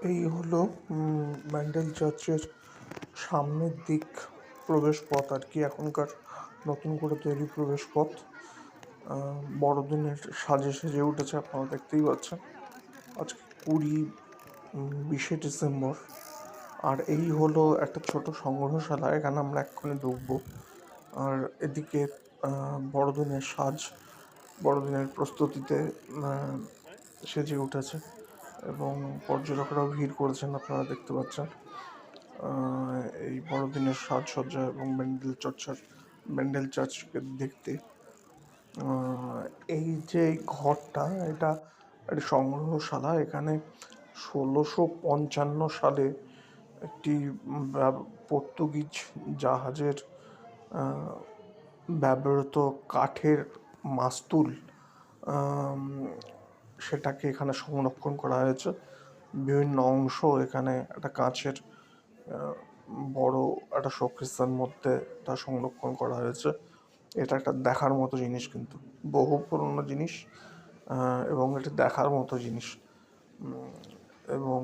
এই হলো ব্যান্ডেল চার্চের সামনের দিক প্রবেশ পথ আর কি, এখনকার নতুন করে তৈরি প্রবেশ পথ। বড়দিনের সাজে সেজে উঠেছে, আপনারা দেখতেই পাচ্ছেন। আজকে 20শে ডিসেম্বর। আর এই হলো একটা ছোট সংগ্রহশালা, এখানে আমরা এক্ষুনি ঢুকবো। আর এদিকে বড়দিনের সাজ, বড়দিনের প্রস্তুতিতে সেজে উঠেছে এবং পর্যটকরাও ভিড় করেছেন, আপনারা দেখতে পাচ্ছেন। এই বড়দিনের সাজসজ্জা এবং ব্যান্ডেল চার্চকে দেখতে। এই যে ঘরটা, এটা একটি সংগ্রহশালা। এখানে 1655 সালে একটি পর্তুগিজ জাহাজের ব্যবহৃত কাঠের মাস্তুল, সেটাকে এখানে সংরক্ষণ করা হয়েছে। বিভিন্ন অংশ এখানে একটা কাঁচের বড় একটা শোকেসের মধ্যে তা সংরক্ষণ করা হয়েছে। এটা একটা দেখার মতো জিনিস, কিন্তু বহু পুরনো জিনিস, এবং এটা দেখার মতো জিনিস। এবং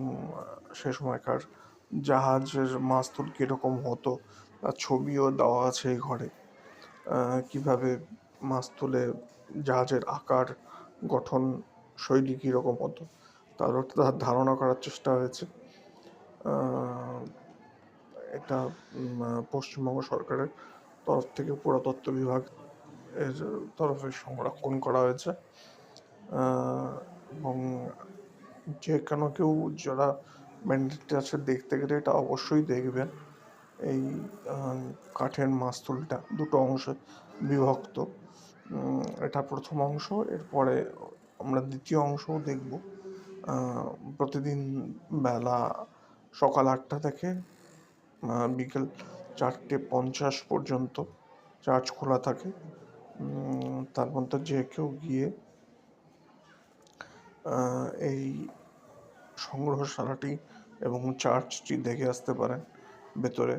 সে সময়কার জাহাজের মাস্তুল কীরকম হতো তার ছবিও দেওয়া আছে এই ঘরে। কিভাবে মাস্তুলে জাহাজের আকার, গঠন, শৈলী কীরকম হতো তার ধারণা করার চেষ্টা হয়েছে। এটা পশ্চিমবঙ্গ সরকারের তরফ থেকে পুরাতত্ত্ব বিভাগ এর তরফে সংরক্ষণ করা হয়েছে। এবং যে কোনো কেউ যারা ব্যান্ডেলটা আছে দেখতে গেলে এটা অবশ্যই দেখবেন। এই কাঠের মাস্তুলটা দুটো অংশে বিভক্ত। এটা প্রথম অংশ, এরপরে আমরা দ্বিতীয় অংশও দেখব। প্রতিদিন বেলা সকাল 8টা থেকে বিকেল 4:50 পর্যন্ত চার্চ খোলা থাকে। তার মধ্যে যে কেউ গিয়ে এই সংগ্রহশালাটি এবং চার্চটি দেখে আসতে পারেন ভেতরে।